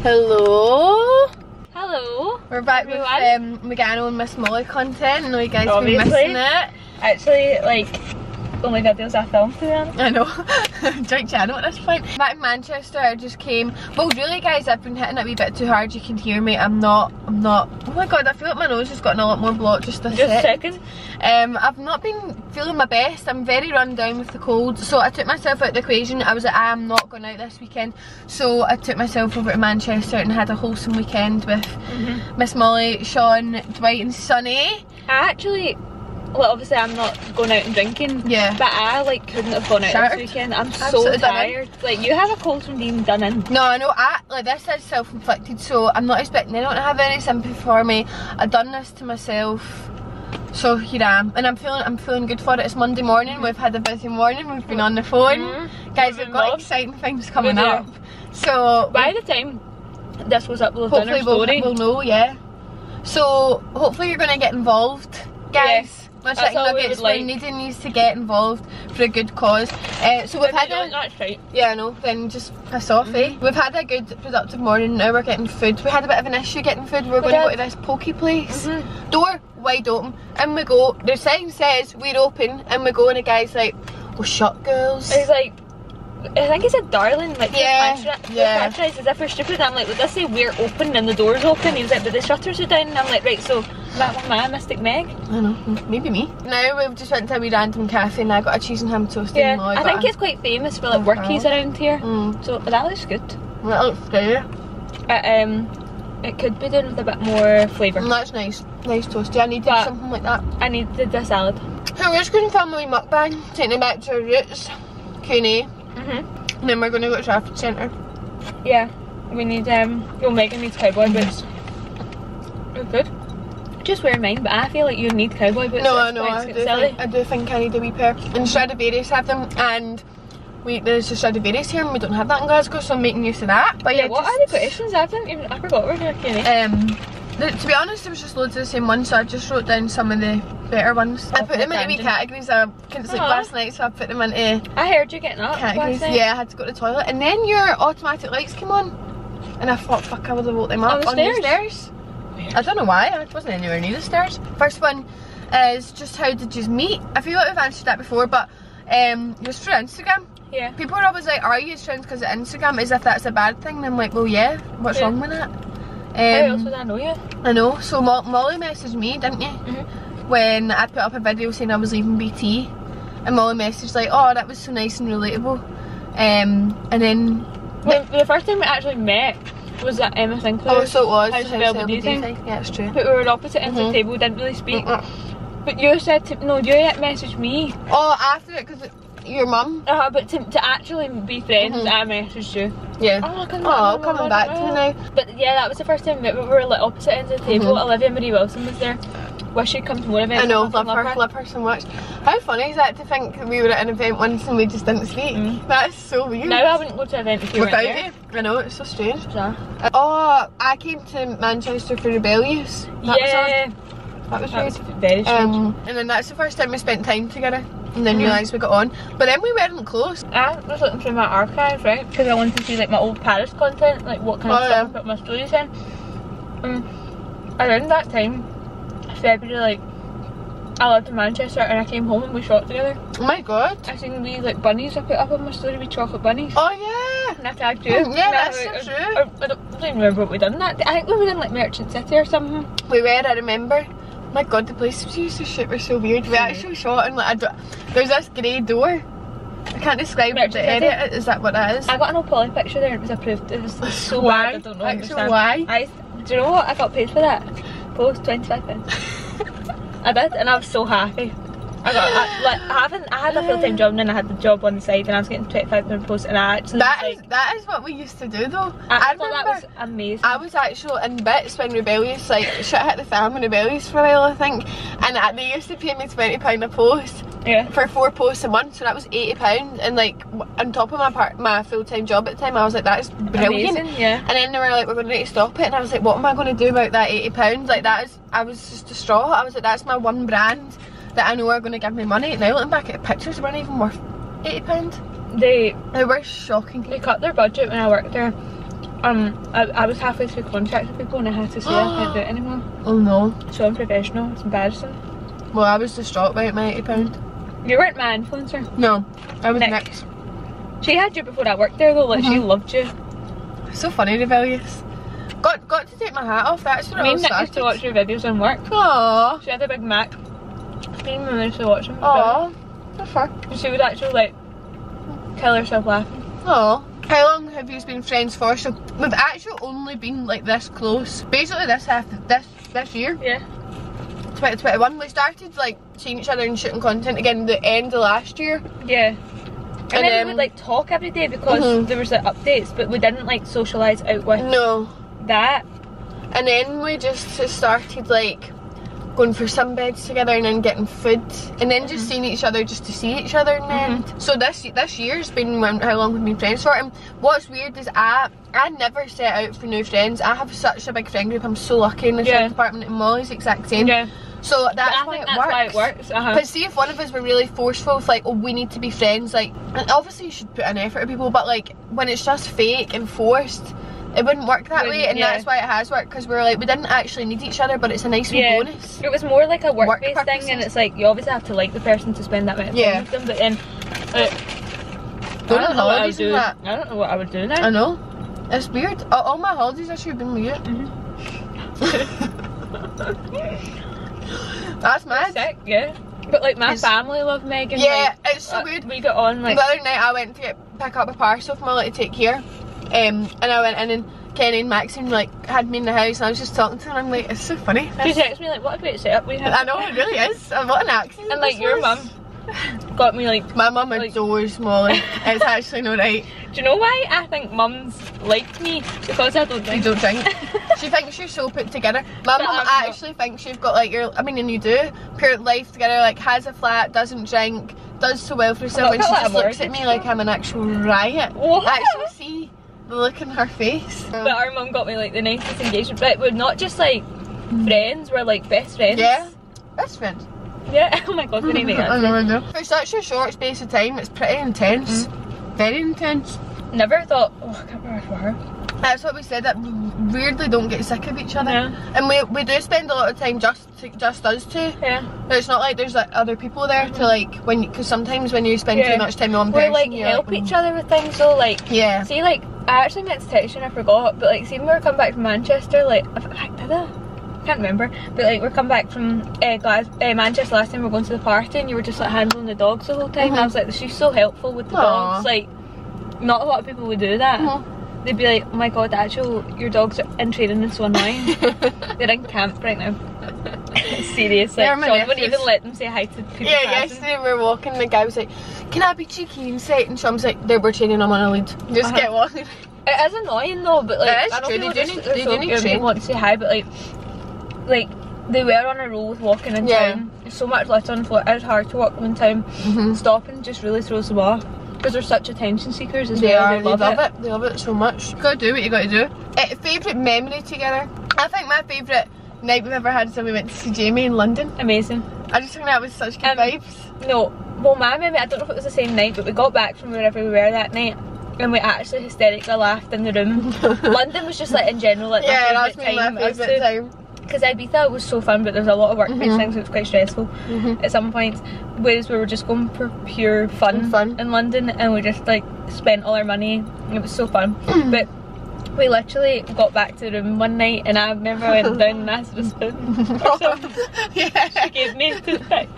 Hello. Hello. We're back with Megano and Miss Molly content. I know you guys have been Obviously. missing it. Actually, like, only videos I filmed to them. I know. Joint channel at this point. Back in Manchester, I just came. Well, really, guys, I've been hitting it a wee bit too hard. You can hear me. I'm not. Oh my god, I feel like my nose has gotten a lot more blocked just a second. I've not been feeling my best. I'm very run down with the cold, so I took myself out of the equation. I was like, I am not going out this weekend, so I took myself over to Manchester and had a wholesome weekend with Miss Molly, Sean, Dwight and Sunny. I actually, well, obviously I'm not going out and drinking. Yeah. But I like couldn't have gone out this weekend. I'm so tired. Like, you have a cold from being done in. No, I know. Like, this is self-inflicted, so I'm not expecting anyone to have any sympathy for me. I've done this to myself. So here I am, and I'm feeling good for it. It's Monday morning. We've had a busy morning. We've been on the phone, guys. We've got exciting things coming up. So by the time this was uploaded on our story, we'll know. Yeah. So hopefully you're gonna get involved, guys. My chicken nuggets, we're needing you to get involved for a good cause. So we've had a that's right. Yeah, I know. Then just piss off, eh? We've had a good, productive morning. Now we're getting food. We had a bit of an issue getting food. We're going to go to this poke place. Door wide open, and we go. The sign says we're open, and we go, and the guy's like, "Oh, shut, girls." He's like, I think he said darling, like, patronise as if we're stupid. I'm like, would this say we're open and the door's open? He was like, but the shutters are down. And I'm like, right, so that was my Mystic Meg. I know, maybe me. Now we've just went to a wee random cafe and I got a cheese and ham toast. Yeah, I think it's quite famous for like workies around here. So that looks good. That looks good. It could be done with a bit more flavour. That's nice. Nice toasty. I needed something like that. I needed the salad. So we're just going to film a wee mukbang, taking it back to our roots, Q&A. And then we're going to go to Trafford Centre. Yeah, we need, Megan needs cowboy boots. They're good. Just wear mine, but I feel like you need cowboy boots. No, I know, I do think I need a wee pair. And Stradivarius have them, and there's a Stradivarius here and we don't have that in Glasgow, so I'm making use of that. But yeah, what are the questions? I forgot we're doing Q&A. To be honest, there was just loads of the same ones, so I just wrote down some of the better ones. I put them into wee categories. I couldn't sleep last night, so I put them into I heard you getting up categories. Yeah, I had to go to the toilet, and then your automatic lights came on, and I thought, fuck, I would have woke them up on the stairs. I don't know why, I wasn't anywhere near the stairs. First one is just how did you meet? I feel like we've answered that before, but just through Instagram. Yeah. People are always like, are you friends because of Instagram, as if that's a bad thing, and I'm like, well yeah, what's wrong with that? How else would I know you? I know, so Molly messaged me, didn't you? When I put up a video saying I was leaving BT, and Molly messaged like, oh, that was so nice and relatable. And then the first time we actually met was at Emma Sinclair's. Oh, so it was. House of LBD thing. Yeah, it's true. But we were opposite ends of the table, didn't really speak. But you said you messaged me. Oh, after it, because your mum. But to actually be friends, I messaged you. Yeah. Oh, coming back to me now. But yeah, that was the first time we were like opposite ends of the table. Olivia Marie Wilson was there. Wish she'd come to more events. I know, love her so much. How funny is that to think we were at an event once and we just didn't speak? That's so weird. Now I wouldn't go to an event if you weren't there. I know, it's so strange. Yeah. Oh, I came to Manchester for Rebellious. That was very strange. And then that's the first time we spent time together. And then realised we got on. But then we weren't close. I was looking through my archives, right? Because I wanted to see like my old Paris content, like what kind of stuff I put my stories in. Around that time, February, like, I lived in Manchester and I came home and we shot together. Oh my god. I seen these like bunnies I put up on my story with chocolate bunnies. Oh yeah. And I tagged you. Yeah, that's so true. I don't even remember what we done that day. I think we were in like Merchant City or something. We were, I remember. My god, the places we used to shoot were so weird. We actually shot in like there's this grey door. I can't describe the area. Is that what that is? I got an old poly picture there and it was approved. It was so bad, I don't know. Actually, why? Do you know what? I got paid for that. Post £25. I did, and I was so happy. I had a full-time job and then I had the job on the side and I was getting £25 post, and I actually that is what we used to do though. I thought that was amazing. I was actually in bits when Rebellious, like, shit hit the fan when Rebellious for a while, I think, and they used to pay me £20 a post. Yeah. For 4 posts a month, so that was £80, and like on top of my full-time job at the time, I was like, that's brilliant. Amazing, yeah. And then they were like, we're going to need to stop it, and I was like, what am I going to do about that £80? Like, I was just distraught. I was like, that's my one brand that I know are going to give me money. Now looking back at the pictures, they weren't even worth £80. They were shocking. They cut their budget when I worked there. I was halfway through contract with people and I had to say I can't do it anymore. Oh no. So unprofessional, it's embarrassing. Well, I was distraught about my £80. You weren't my influencer. No, I was Nick. Nick's. She had you before I worked there though, like she loved you. So funny, rebellious. Got to take my hat off, that's what Me I and was Nick used to watch your videos on work. Aww. She had a big Mac. Me and my used to watch them. Aww. That's fair. And she would actually like kill herself laughing. Aww. How long have you been friends for? So we've actually only been like this close. Basically this year. Yeah. 2021. We started like seeing each other and shooting content again the end of last year. Yeah. And then we would like talk every day because there was like updates, but we didn't like socialise out with that. And then we just started like going for sunbeds together and then getting food and then just seeing each other just to see each other in the end. So this year's been how long we've been friends for. And what's weird is I never set out for new friends. I have such a big friend group. I'm so lucky in the friend department, and Molly's the exact same. Yeah. So that's I why think it that's works. why it works. But see, if one of us were really forceful, it's like, oh, we need to be friends, like, and obviously you should put an effort to people, but like when it's just fake and forced, it wouldn't work that way. And that's why it has worked, because we're like, we didn't actually need each other, but it's a nice wee bonus. It was more like a work-based thing, and it's like you obviously have to like the person to spend that much time with them, but then Going on holidays and that. I don't know what I would do now. I know, it's weird. All my holidays I should have been with you. That's mad. Sick, yeah. But like my family love Megan. Yeah, like, it's so weird. We got on like the other night I went to pick up a parcel for Molly to take here, and I went in and Kenny and Maxine like had me in the house and I was just talking to her and I'm like, it's so funny. She texted me like, what a great setup we have. I know, it really is. What an accident. And like your mum got me like, my mum adores Molly. It's actually not right. Do you know why I think mums like me? Because I don't drink. You don't drink. She thinks you're so put together. My mum actually thinks you've got like your, I mean, and you do, pure life together, like has a flat, doesn't drink, does so well for herself, and she just looks at me like I'm an actual riot. What? I actually see the look in her face. But our mum got me like the nicest engagement, but we're not just like friends, we're like best friends. Yeah, best friends. Yeah, oh my god, we need to make that. I know. For such a short space of time, it's pretty intense. Very intense. Never thought, oh, I can't remember for her. That's what we said, that we weirdly don't get sick of each other. Yeah. And we do spend a lot of time just us two. Yeah. It's not like there's like other people there to like, because sometimes when you spend too much time with one person, we like help each other with things, so like, see like, I actually meant to text you and I forgot, but like see when we were coming back from Manchester, like, in fact, did I? Can't remember, but like we're coming back from Manchester last time, we were going to the party and you were just like handling the dogs the whole time. And I was like, she's so helpful with the dogs, like not a lot of people would do that. They'd be like, oh my god, actually your dogs are in training and so annoying. They're in camp right now. Seriously, Sean wouldn't even let them say hi to people. Yeah, yesterday we were walking, the guy was like, can I be cheeky and say it? And Sean was like, we're training, I'm on a lead, just get walking. It is annoying though, but like, it is I know true, people they do need to want to say hi, but like they were on a roll with walking in town. There's so much litter on the floor, it is hard to walk them in town. Stopping just really throws them off, because they're such attention seekers as well. They love it. They love it so much. You gotta do what you gotta do. Favourite memory together? I think my favourite night we've ever had is when we went to see Jamie in London. Amazing. I just think that was such good vibes. No, well my memory, I don't know if it was the same night, but we got back from wherever we were that night and we actually hysterically laughed in the room. London was just like in general like my favourite time. Because Ibiza was so fun, but there's a lot of work-based things, so it's quite stressful at some points. Whereas we were just going for pure fun in London, and we just like spent all our money. It was so fun. But we literally got back to the room one night, and I remember I went down and asked for a spoon. She gave me a toothpick.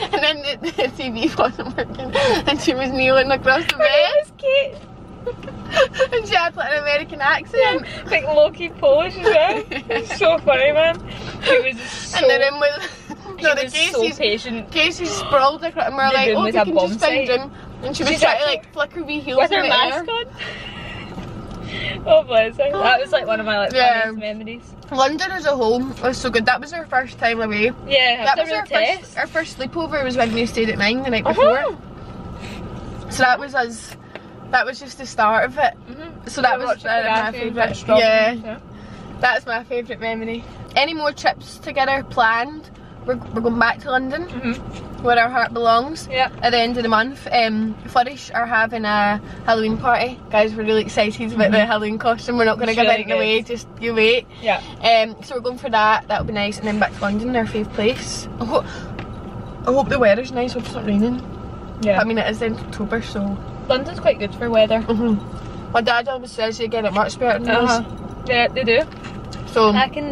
And then the TV wasn't working, and she was kneeling across the bed. It was Kate. And she had like an American accent. Like low-key Polish as well. It's so funny, man. It was so... And the room was... No, the Casey's so patient. Casey sprawled across, and we were like, oh, you can just find him. And she was trying to like flicker wee heels with her mask on. Oh bless her. That was like one of my like funniest memories. London as a whole was so good. That was our first time away. Yeah, that was our first sleepover was when we stayed at mine the night before. So that was us. That was just the start of it. So that was my favourite. Yeah, that's my favourite memory. Any more trips together planned, we're going back to London, where our heart belongs. Yeah. At the end of the month, Flourish are having a Halloween party. Guys, we're really excited about the Halloween costume. We're not going to give anything away, just you wait. Yeah. So we're going for that. That'll be nice, and then back to London, our fave place. I hope the weather's nice. I hope it's not raining. Yeah. I mean, it is in October, so. London's quite good for weather. My dad always says you get it much better than us. Yeah, they do. So. I can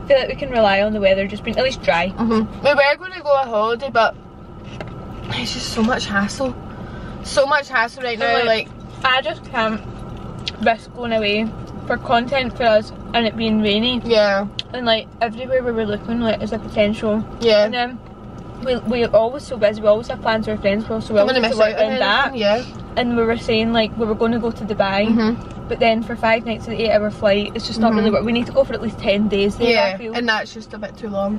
feel like we can rely on the weather just being at least dry. We were going to go on holiday, but it's just so much hassle. So much hassle right now. Like I just can't risk going away for content for us and it being rainy. Yeah. And like everywhere we were looking, like is a potential. Yeah. And then we're always so busy. We always have plans with our friends, so we always have to work around that. Yeah. And we were saying like we were going to go to Dubai. But then for 5 nights of the 8-hour flight, it's just not really work. We need to go for at least 10 days there, yeah, I feel. and that's just a bit too long.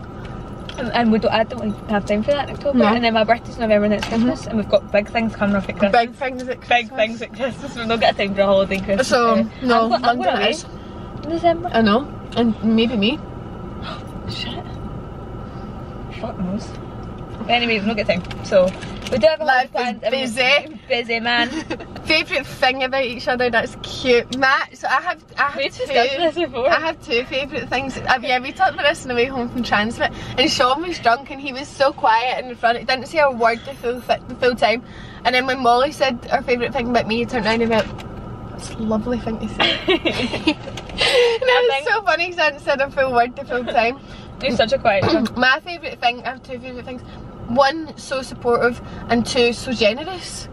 And I don't have time for that in October. And then my birthday's November and it's Christmas, and we've got big things coming up at Christmas. Big things at Christmas. Big things at Christmas. We've not got time for a holiday Christmas. So, no, London away in December. I know, and maybe me. Shit. Fuck knows. Anyway, we've not got time. So, we do have a lot of plans. Busy. Busy, man. Favourite thing about each other, that's cute. Matt, so I have We've discussed this before. I have 2 favourite things. Yeah, we talked about this on the way home from Transmit, and Sean was drunk and he was so quiet in the front, he didn't say a word the full time. And then when Molly said her favourite thing about me, he turned around and went, that's a lovely thing to say. And it was so funny because I hadn't said a full word the full time. You're such a quiet one. My favourite thing, I have 2 favourite things. 1, so supportive, and 2, so generous.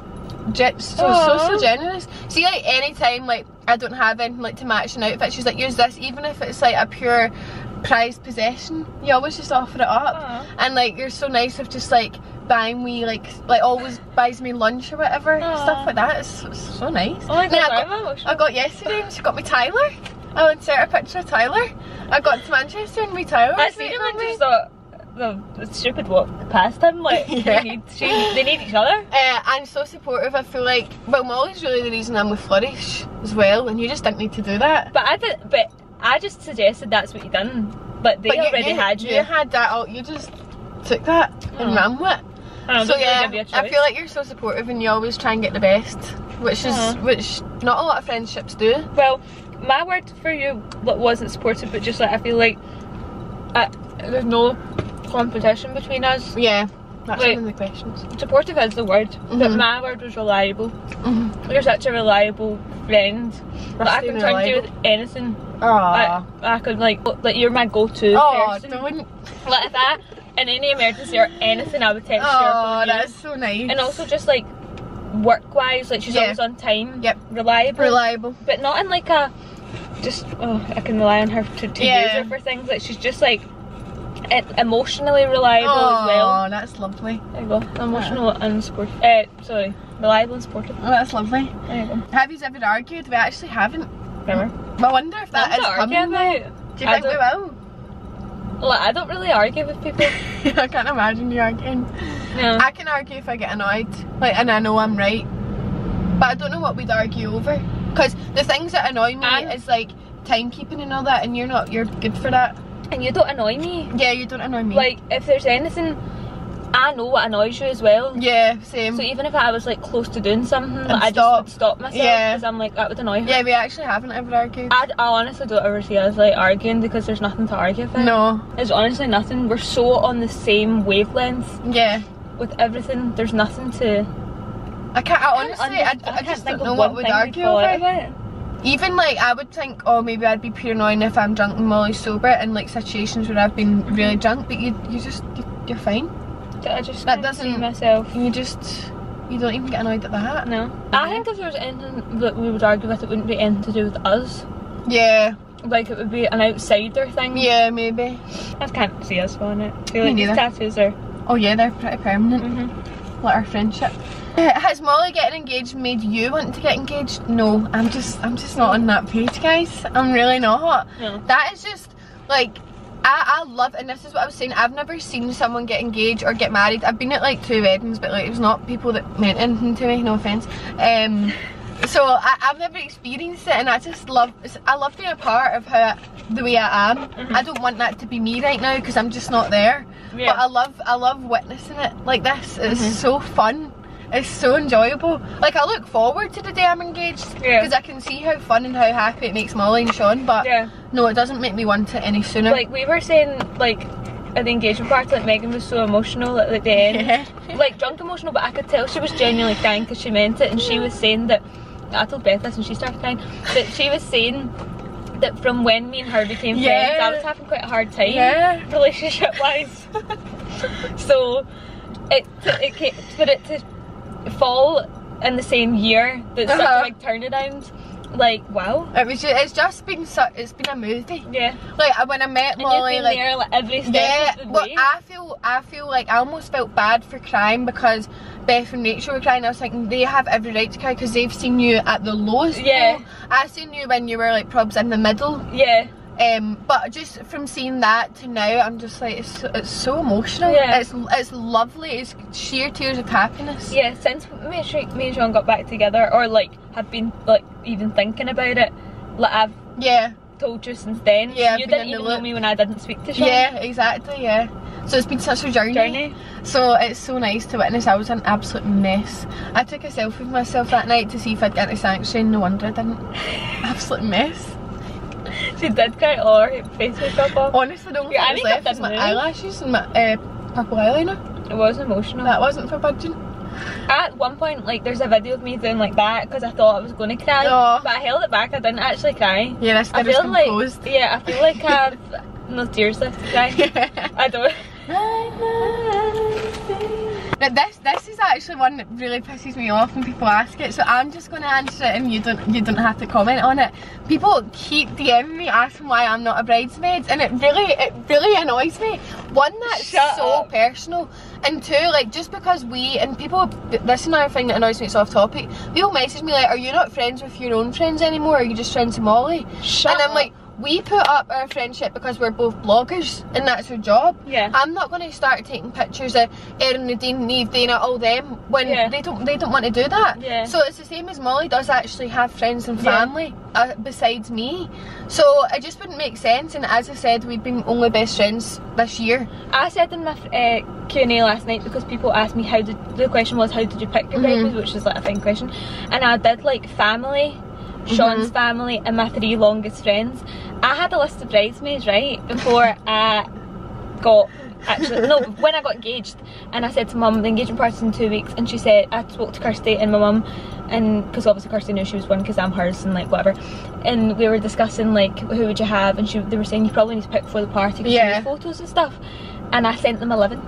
So generous. See, like any time like I don't have anything like to match an outfit, she's like, use this, even if it's like a pure prized possession, you always just offer it up. And like you're so nice with just like buying me like always buys me lunch or whatever, stuff like that. It's so nice. Oh my God, I got yesterday and she got me Tyler. I'll insert a picture of Tyler. I got to Manchester and me Tyler. I seen him and just thought, the stupid walk past him, like they need each other. I'm so supportive. I feel like, well, Molly's really the reason I'm with Flourish as well, and you just didn't need to do that. But I just suggested that's what you done. But they already had you. You had that. You just took that and ran with it. So yeah, I feel like you're so supportive, and you always try and get the best, which not a lot of friendships do. Well, my word for you wasn't supportive, but just like I feel like there's no competition between us. Yeah, that's one of the questions. Supportive is the word, but my word was reliable. You're such a reliable friend that I can turn to you with anything. I could like you're my go-to person. Like if I in any emergency or anything, I would text you. Oh, that's so nice. And also just like work-wise, like she's always on time. Yep. Reliable. But not in like a just I can rely on her to use her for things. Like she's just like emotionally reliable as well. Oh, that's lovely. There you go. Emotional and supportive. Sorry, reliable and supportive. Oh, that's lovely. There you go. Have you ever argued? We actually haven't. Never. I wonder if that is coming. Do you think we will? Well, I don't really argue with people. I can't imagine you arguing. No. I can argue if I get annoyed, like, and I know I'm right, but I don't know what we'd argue over. Because the things that annoy me is like timekeeping and all that, and you're good for that. And you don't annoy me. Yeah, you don't annoy me. Like, if there's anything, I know what annoys you as well. Yeah, same. So even if I was like close to doing something, like, I just would stop myself because I'm like, that would annoy her. Yeah, we actually haven't ever argued. I honestly don't ever see us like arguing because there's nothing to argue about. No. There's honestly nothing. We're so on the same wavelength. Yeah. With everything, there's nothing to... I just don't know what we'd argue over. Even like I would think, oh, maybe I'd be pure annoying if I'm drunk and Molly's sober in like situations where I've been really drunk, but you're fine. I just that doesn't see myself. You don't even get annoyed at that. No. I think if there was anything that we would argue with, it wouldn't be anything to do with us. Yeah. Like it would be an outsider thing. Yeah, maybe. I can't see us on it. I feel like these tattoos are... Oh yeah, they're pretty permanent. Like our friendship. Has Molly getting engaged made you want to get engaged? No, I'm just not on that page, guys. I'm really not. No. That is just like I love, and this is what I was saying, I've never seen someone get engaged or get married. I've been at like 2 weddings, but like it was not people that meant anything to me, no offence. So I've never experienced it, and I love being a part of the way I am. I don't want that to be me right now because I'm just not there. Yeah. But I love witnessing it like this. It's so fun. It's so enjoyable. Like, I look forward to the day I'm engaged because I can see how fun and how happy it makes Molly and Sean. But no, it doesn't make me want it any sooner. Like, we were saying, like, at the engagement party, like, Megan was so emotional at the end. Like, drunk emotional, but I could tell she was genuinely crying because she meant it. And she was saying that, I told Beth this and she started crying, that she was saying that from when me and her became friends, I was having quite a hard time relationship wise. So for it to fall in the same year, that's such a big turnaround. Like, wow. It's been a movie. Yeah. Like, when I met Molly, you've been there, like, every step of the way. I feel like I almost felt bad for crying because Beth and Rachel were crying. I was thinking they have every right to cry because they've seen you at the lowest. Yeah. I seen you when you were like probs in the middle. Yeah. But just from seeing that to now, I'm just like, it's so emotional. Yeah. It's lovely. It's sheer tears of happiness. Yeah, since me and Sean got back together, or like have been like even thinking about it, like I've told you since then. Yeah, you didn't even know me when I didn't speak to Sean. Yeah, exactly. Yeah. So it's been such a journey. So it's so nice to witness. I was an absolute mess. I took a selfie with myself that night to see if I'd get into Sanctuary. No wonder I didn't. Absolute mess. She did cry all her face makeup off. Honestly, the only thing that was left was my eyelashes and my purple eyeliner. It was emotional. That wasn't for budging. At one point, like, there's a video of me doing like that because I thought I was going to cry, but I held it back. I didn't actually cry. Yeah, this I feel composed. Like, I feel like I've no tears left to cry. I don't. But this is actually one that really pisses me off when people ask it, so I'm just going to answer it and you don't have to comment on it. People keep DMing me asking why I'm not a bridesmaid, and it really annoys me. One, that's so personal, and two, like, just because this is another thing that annoys me, it's off topic. People message me like, are you not friends with your own friends anymore, are you just friends with Molly? And I'm like, we put up our friendship because we're both bloggers and that's our job. Yeah. I'm not going to start taking pictures of Erin, Nadine, Neve, Dana, all them when they don't want to do that. Yeah. So it's the same as Molly does actually have friends and family besides me. So it just wouldn't make sense, and as I said, we've been only best friends this year. I said in my Q&A last night, because people asked me the question was how did you pick your bridesmaids, which is like a fine question, and I did like family, Sean's family and my 3 longest friends. I had a list of bridesmaids, right, before I got, when I got engaged, and I said to Mum, the engagement party's in 2 weeks, and she said, I spoke to Kirsty and my mum, and because obviously Kirsty knew she was one because I'm hers and like whatever, and we were discussing like who would you have, and they were saying you probably need to pick for the party because you need photos and stuff, and I sent them 11.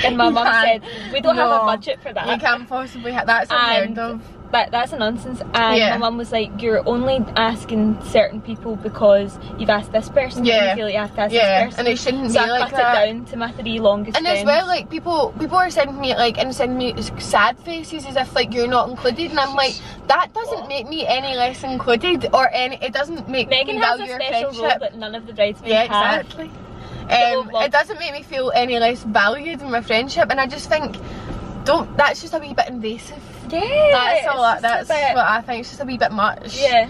And my mum said, we don't have a budget for that. You can't possibly have, that's unheard of. That's a nonsense, and my mum was like, you're only asking certain people because you've asked this person, and you feel like you have to ask this person. And it shouldn't so be like that. So I cut it down to my 3 longest friends. And as well, like, people are sending me sad faces as if like you're not included, and I'm like, that doesn't make me any less included, or it doesn't make Megan me has value a your special friendship. role that none of the bridesmaids have. Exactly. It doesn't make me feel any less valued in my friendship, and I just think, that's just a wee bit invasive. Yeah, that's what I think. It's just a wee bit much. Yeah.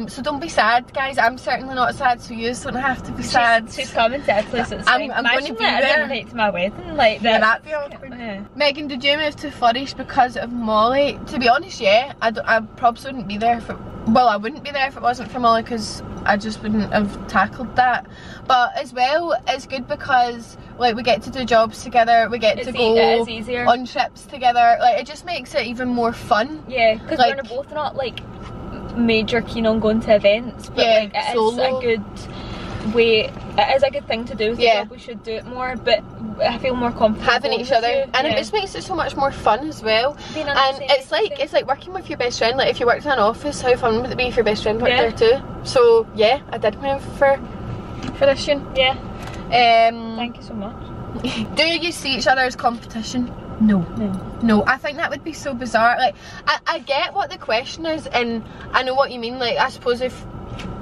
So don't be sad, guys. I'm certainly not sad, so you don't have to be sad. She's coming to Italy, so it's I'm going to be there. To my wedding, like that. Yeah, that'd be awkward. Yeah. Megan, did you move to Flourish because of Molly? To be honest, yeah. I probably wouldn't be there I wouldn't be there if it wasn't for Molly, because I just wouldn't have tackled that. But as well, it's good because like we get to do jobs together, we get to go on trips together. Like, it just makes it even more fun. Yeah, because like, we're both not like major keen on going to events, but like it is a good way. It is a good thing to do with the job. We should do it more, but I feel more comfortable having each other, and it just makes it so much more fun as well. And it's like working with your best friend. Like, if you worked in an office, how fun would it be if your best friend worked there too? So yeah, I did move for this year. Yeah. Thank you so much. Do you see each other as competition? No, I think that would be so bizarre. Like, I get what the question is, and I know what you mean. Like, I suppose if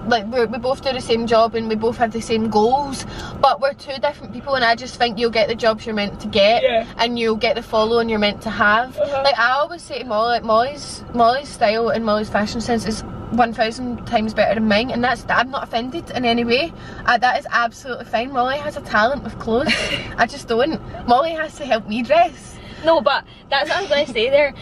we both do the same job and we both have the same goals, but we're two different people, and I just think you'll get the jobs you're meant to get, and you'll get the following you're meant to have. Like I always say to Molly, like Molly's style and Molly's fashion sense is 1000 times better than mine, and I'm not offended in any way. That is absolutely fine. Molly has a talent with clothes. I just don't. Molly has to help me dress. No, but that's what I was going to say there.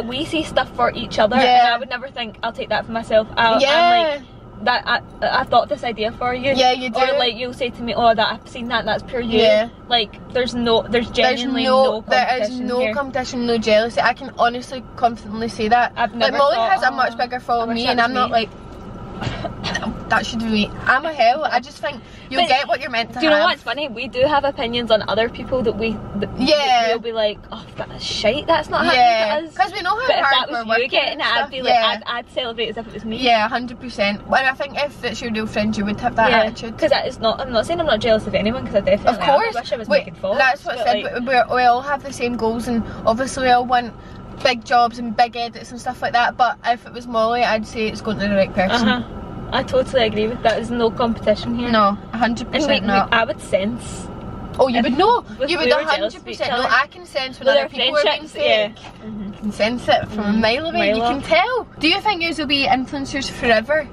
We see stuff for each other, and I would never think I'll take that for myself. I'm like, that I thought this idea for you. Yeah, you do. Or like you'll say to me, oh, that I've seen that, that's pure you. Yeah. Like there's genuinely no competition. There is no competition, no jealousy. I can honestly confidently say that. I've never Molly has a much bigger following than me, and I'm not like, that should be me. I'm a hell. I just think you'll get what you're meant to have. Do you know what's funny? We do have opinions on other people that we'll be like, oh, that's shite, that's not happening to us. Because we know how but hard if that was you getting it, I'd be like, I'd celebrate as if it was me. Yeah, 100%. And I think if it's your real friend, you would have that attitude. Because that is not, I'm not saying I'm not jealous of anyone, because I definitely am. I wish I was making faults. That's what I said, like, we all have the same goals, and obviously we all want big jobs and big edits and stuff like that, but if it was Molly, I'd say it's going to the right person. I totally agree with that. There's no competition here. No, 100% not. I would sense. Oh, you would know. You would 100% know. I can sense when other people are being fake. You can sense it from a mile away. You can tell. Do you think you will be influencers forever?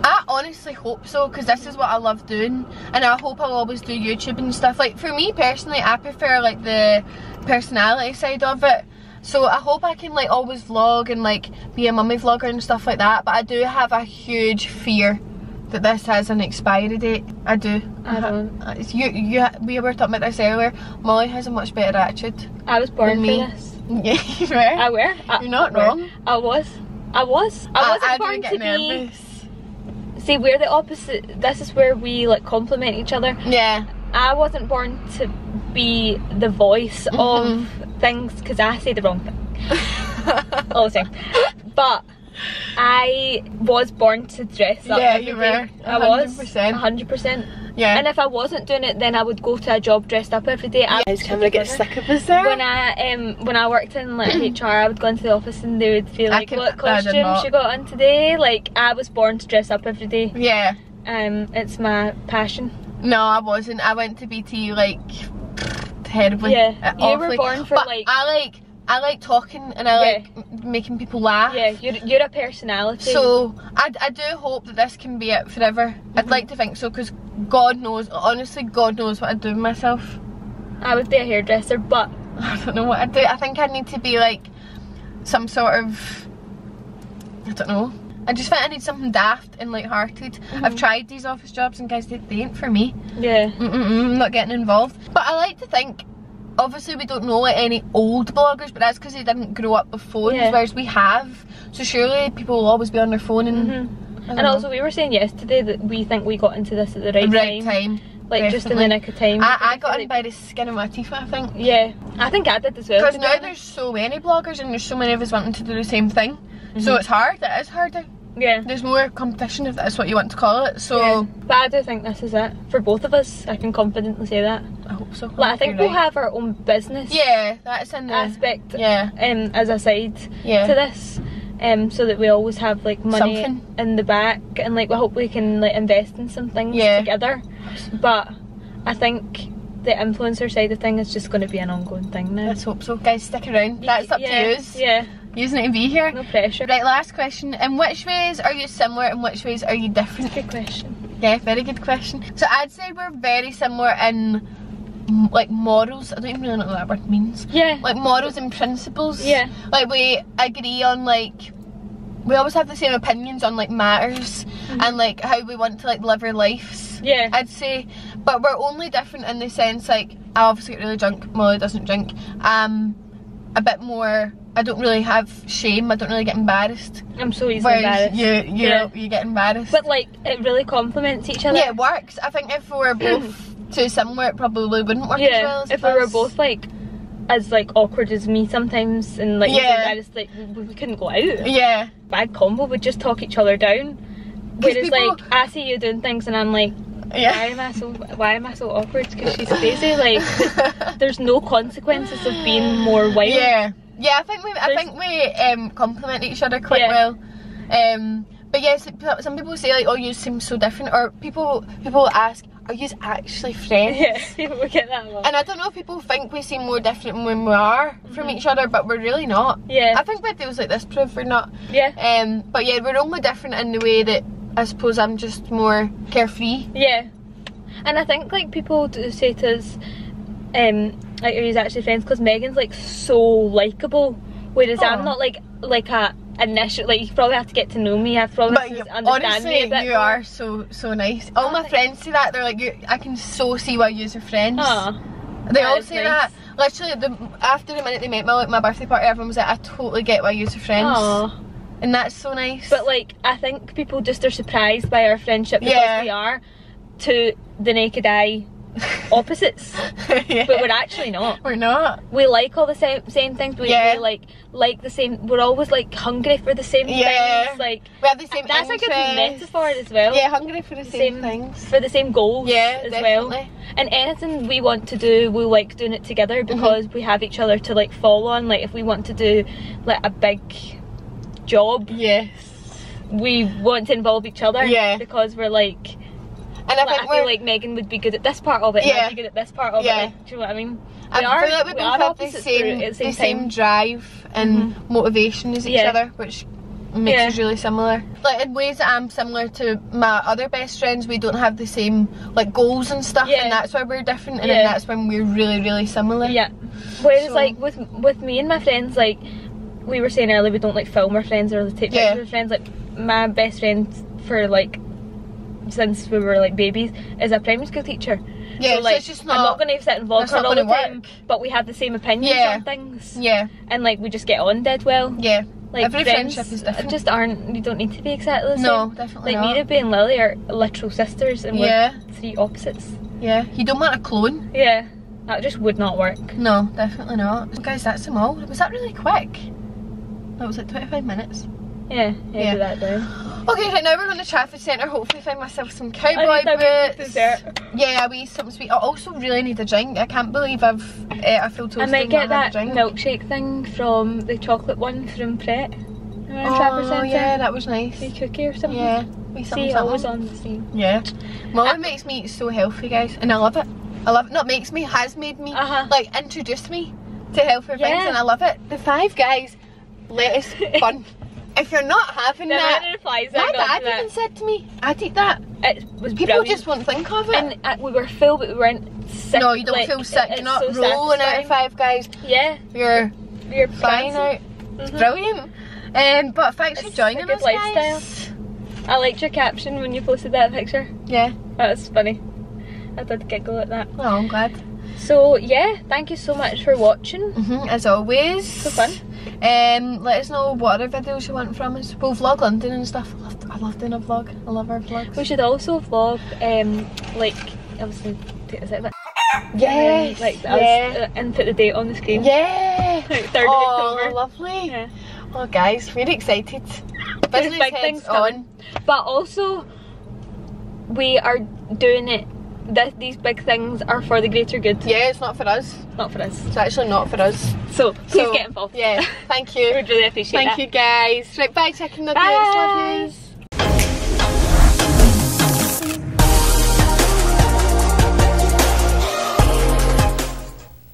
I honestly hope so, because this is what I love doing, and I hope I'll always do YouTube and stuff. Like for me personally, I prefer like the personality side of it. So I hope I can like always vlog and like be a mummy vlogger and stuff like that, but I do have a huge fear that this has an expiry date. I do. I don't. We were talking about this earlier. Molly has a much better attitude. I was born for this. Yeah, you were. I were. You're not wrong. I wasn't born to nervous. See, we're the opposite. This is where we like complement each other. Yeah. I wasn't born to be the voice of things, because I say the wrong thing all the time. But I was born to dress up. Yeah, you were. 100%. I was 100%. Yeah. And if I wasn't doing it, then I would go to a job dressed up every day. I was kind of get sick of us there. When I worked in like HR, I would go into the office and they would feel like, what costume she got on today? Like I was born to dress up every day. Yeah. It's my passion. No, I wasn't. I went to BT like terribly. Yeah, you were born for like. I like talking, and I like making people laugh. Yeah, you're a personality. So I do hope that this can be it forever. I'd like to think so, because God knows, honestly, God knows what I'd do with myself. I would be a hairdresser, but I don't know what I'd do. I think I need to be like some sort of, I don't know. I just think I need something daft and light-hearted. I've tried these office jobs and guys, they ain't for me. Yeah. I'm not getting involved. But I like to think, obviously we don't know like any old bloggers, but that's because they didn't grow up with phones, whereas we have. So surely people will always be on their phone and... And also we were saying yesterday that we think we got into this at the right time. Like definitely. Just in the nick of time. I got in by the skin of my teeth, I think. Yeah, I think I did as well. Because now there's so many bloggers and there's so many of us wanting to do the same thing. So it's hard, it is harder. Yeah. There's more competition, if that's what you want to call it, so... Yeah. But I do think this is it. For both of us, I can confidently say that. I hope so. Like, I think we'll have our own business. Yeah, that's in the... aspect. Yeah. As a side to this. So that we always have like money in the back, and like we hope we can like invest in some things together. But I think the influencer side of thing is just going to be an ongoing thing now. Let's hope so. Guys, stick around. That's up to you. Yeah. Using it to be here. No pressure. Right, last question. In which ways are you similar, in which ways are you different? Good question. Yeah, very good question. So I'd say we're very similar in like morals. I don't even really know what that word means. Yeah. Like morals and principles. Yeah. Like we agree on like, we always have the same opinions on like matters and like how we want to like live our lives. Yeah. I'd say. But we're only different in the sense like, I obviously get really drunk, Molly doesn't drink. A bit more, I don't really have shame, I don't really get embarrassed. I'm so easily embarrassed. You get embarrassed. But like, it really complements each other. Yeah, it works. I think if we were both too similar, it probably wouldn't work as well as if we were both like, as like awkward as me sometimes, and like embarrassed, like we couldn't go out. Yeah. Bad combo, would just talk each other down. Whereas like, I see you doing things and I'm like, why am I so awkward? Because she's crazy. Like, there's no consequences of being more wild. Yeah, I think we complement each other quite well. But yes, some people say like, oh, you seem so different, or people ask, are you actually friends? Yeah, people get that a lot. And I don't know if people think we seem more different when we are from each other, but we're really not. Yeah. I think with deals like this prove we're not. Yeah. But yeah, we're only different in the way that I suppose I'm just more carefree. Yeah. And I think like people do say to us, like, are you actually friends? Because Megan's like so likeable, whereas I'm not like a initial, like, you probably have to get to know me. I probably have to understand honestly, me a bit you more. are so nice. All my friends say that. They're like, I can so see why you're friends. Aww, They all is say nice. that. Literally, after the minute they met me, like my birthday party, everyone was like, I totally get why you're friends. Aww. And that's so nice. But like, I think people just are surprised by our friendship because we are, to the naked eye, opposites. Yeah. But we're actually not. We're not. We like all the same things. We like the same. We're always like hungry for the same things. Like, we have the same that's interests. a good metaphor as well. Yeah, hungry for the same things. For the same goals. Yeah, as definitely. well. And anything we want to do, we like doing it together because we have each other to like fall on. Like if we want to do like a big job, yes, we want to involve each other. Yeah. Because we're like. And I think I feel like Megan would be good at this part of it, and I'd be good at this part of it. Like, do you know what I mean? I feel like we both have the same drive and motivation as each other, which makes us really similar. Like in ways that I'm similar to my other best friends, we don't have the same like goals and stuff, and that's why we're different, and then that's when we're really similar. Yeah. Whereas like with me and my friends, like we were saying earlier, we don't like film our friends or take pictures with friends. Like my best friend for like since we were like babies is a primary school teacher. Yeah, so, like, it's just not, I'm not going to sit and vlog her all the time, work. but we have the same opinions on things. Yeah. And like we just get on dead well. Yeah. Like every friendship is different. Just aren't, you don't need to be exactly the same. No, definitely like not. Mira and Lily are literal sisters and we're three opposites. Yeah. You don't want a clone. Yeah. That just would not work. No, definitely not. So guys, that's them all. Was that really quick? That was like 25 minutes. Yeah, do that down. Okay, right now we're going to Trafford Centre, hopefully find myself some cowboy boots. Yeah, a wee something sweet. I also really need a drink. I can't believe I've ate a full toast. I might get that drink. milkshake thing from the chocolate one from Pret. Trafford Centre. Yeah, that was nice. A cookie or something. Yeah, See, always on the scene. Yeah. Mum makes me eat so healthy, guys, and I love it. I love it. Not makes me, has made me, like introduced me to healthier things, and I love it. The Five Guys lettuce bun. If you're not having that, my dad even said to me, I'd eat that. It was People brilliant. just won't think of it. And we were full, but we weren't sick. No, you don't feel sick. You're not so rolling out of Five Guys. Yeah. You're flying out. It's brilliant. But thanks for joining us, guys. I liked your caption when you posted that picture. Yeah. That was funny. I did giggle at that. Oh, I'm glad. So yeah, thank you so much for watching. As always. So fun. Let us know what other videos you want from us. We'll vlog London and stuff. I love doing a vlog. I love our vlogs. We should also vlog, like, obviously, take us out of it. Yes. And put the date on the screen. Yeah. Like 3rd of October. Lovely. Yeah. Oh, guys, we're excited. There's big things on. But also, we are doing it. These big things are for the greater good. Yeah, it's not for us. Not for us. It's actually not for us. So please get involved. Yeah, thank you. We'd really appreciate that. Thank you, guys. Right, bye, chicken nuggets. Bye. Love yous.